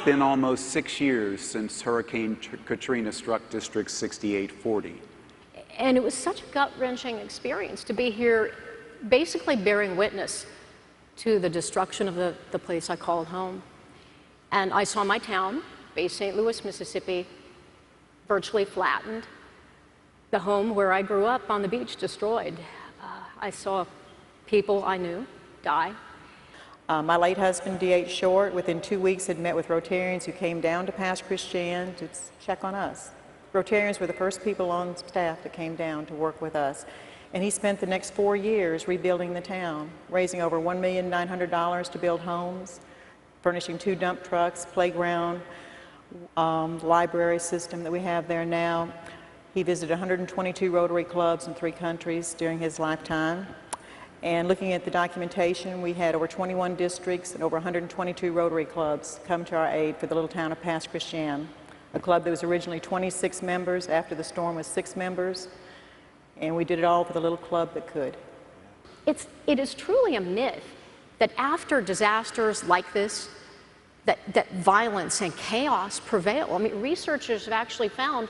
been almost 6 years since Hurricane Katrina struck District 6840. And it was such a gut-wrenching experience to be here basically bearing witness to the destruction of the place I called home. And I saw my town, Bay St. Louis, Mississippi, virtually flattened. The home where I grew up on the beach destroyed. I saw people I knew die. My late husband, D.H. Short, within 2 weeks had met with Rotarians who came down to Pass Christian to check on us. Rotarians were the first people on staff that came down to work with us. And he spent the next 4 years rebuilding the town, raising over $1,900,000 to build homes, furnishing 2 dump trucks, playground, library system that we have there now. He visited 122 Rotary clubs in 3 countries during his lifetime. And looking at the documentation, we had over 21 districts and over 122 Rotary clubs come to our aid for the little town of Pass Christian, a club that was originally 26 members, after the storm was 6 members, and we did it all for the little club that could. It is truly a myth that after disasters like this, that violence and chaos prevail. I mean, researchers have actually found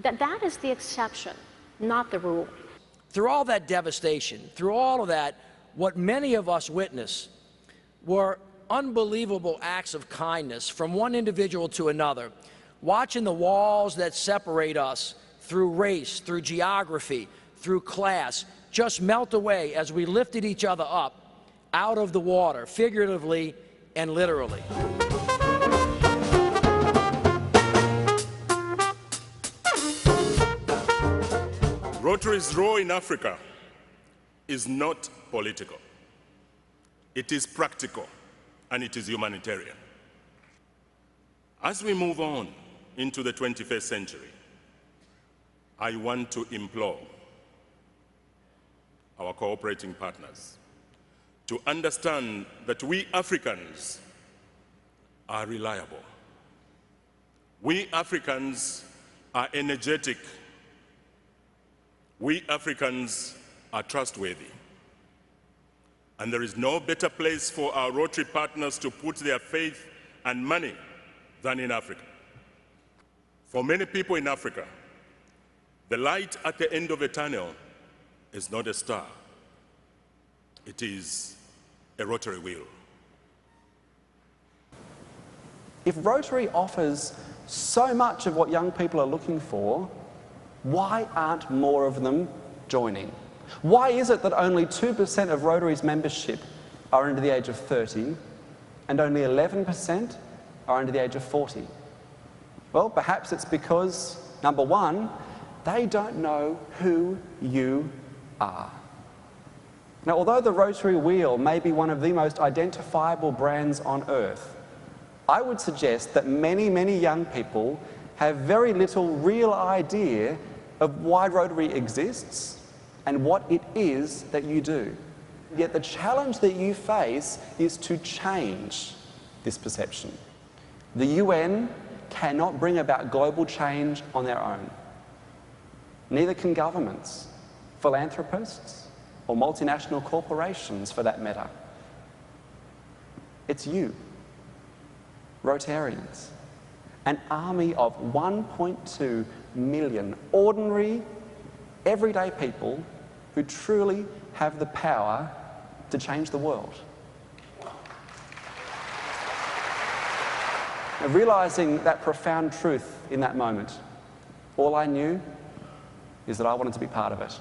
that that is the exception, not the rule. Through all that devastation, through all of that, what many of us witnessed were unbelievable acts of kindness from one individual to another, watching the walls that separate us through race, through geography, through class, just melt away as we lifted each other up out of the water, figuratively and literally. Rotary's role in Africa is not political. It is practical, and it is humanitarian. As we move on into the 21st century, I want to implore our cooperating partners to understand that we Africans are reliable. We Africans are energetic. We Africans are trustworthy. And there is no better place for our Rotary partners to put their faith and money than in Africa. For many people in Africa, the light at the end of a tunnel is not a star. It is a Rotary wheel. If Rotary offers so much of what young people are looking for, why aren't more of them joining? Why is it that only 2% of Rotary's membership are under the age of 30 and only 11% are under the age of 40? Well, perhaps it's because, number one, they don't know who you are. Now, although the Rotary wheel may be one of the most identifiable brands on earth, I would suggest that many, many young people have very little real idea of why Rotary exists and what it is that you do. Yet the challenge that you face is to change this perception. The UN cannot bring about global change on their own. Neither can governments, philanthropists, or multinational corporations for that matter. It's you, Rotarians, an army of 1.2 million ordinary, everyday people who truly have the power to change the world. Now, realizing that profound truth in that moment, all I knew is that I wanted to be part of it.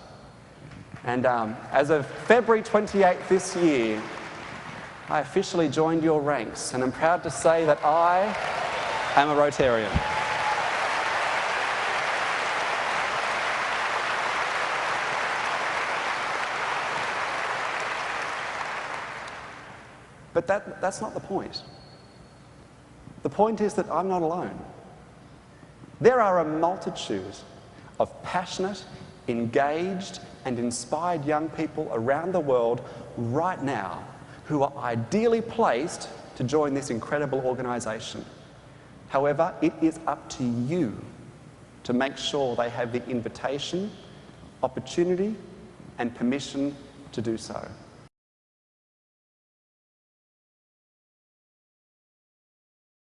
And as of February 28th this year, I officially joined your ranks, and I'm proud to say that I am a Rotarian. But that's not the point. The point is that I'm not alone. There are a multitude of passionate, engaged, and inspired young people around the world right now who are ideally placed to join this incredible organisation. However, it is up to you to make sure they have the invitation, opportunity, and permission to do so.